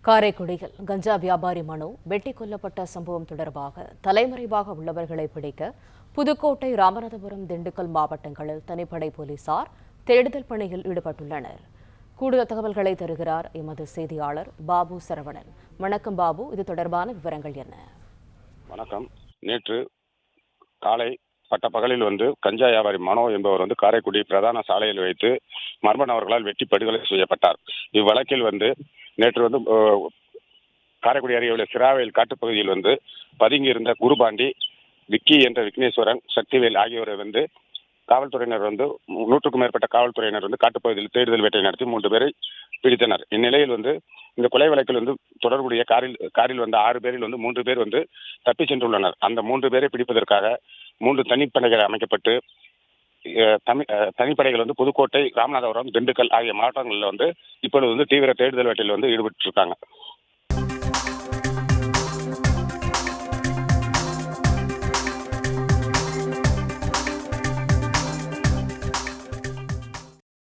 காரைக்குடியில் கஞ்சா வியாபாரி மனு வெட்டி கொல்லப்பட்ட சம்பவம் தொடர்பாக தலைமறைவாக உள்ளவர்களை பிடிக்க புதுக்கோட்டை, ராமநாதபுரம், திண்டுக்கல் மாவட்டங்களில் தனிப்படை போலீசார் தேடுதல் பணியில் ஈடுபட்டுள்ளனர். கூடுதல் தகவல்களை தருகிறார் எமது செய்தியாளர் பாபு சரவணன். வணக்கம் பாபு, இது தொடர்பான விவரங்கள் என்ன? வணக்கம். நேற்று காலை பட்டப்பகலில் கஞ்சா வியாபாரி மனோ என்பவர் காரைக்குடி பிரதான சாலையில் வைத்து மர்ம நபர்களால் வெட்டி படுகொலை செய்யப்பட்டார். இவ்வழக்கில் நேற்று காரைக்குடி அருகே உள்ள சிராவேல் காட்டுப்பகுதியில் பதுங்கியிருந்த குருபாண்டி, விக்கி என்ற விக்னேஸ்வரன், சக்திவேல் ஆகியோரை காவல்துறையினர் 100க்கும் மேற்பட்ட காவல்துறையினர் காட்டுப்பகுதியில் தேடுதல் வேட்டை நடத்தி 3 பேரை பிடித்தனர். இந்நிலையில் இந்த கொலை வழக்கில் தொடர்புடைய காரில் வந்த 6 பேரில் 3 பேர் தப்பிச் சென்றுள்ளனர். அந்த 3 பேரை பிடிப்பதற்காக 3 தனிப்படைகள் அமைக்கப்பட்டு தனிப்படைகள் புதுக்கோட்டை, ராமநாதபுரம், திண்டுக்கல் ஆகிய மாவட்டங்களில் இப்பொழுது தீவிர தேடுதல் வேட்டையில் ஈடுபட்டு இருக்காங்க.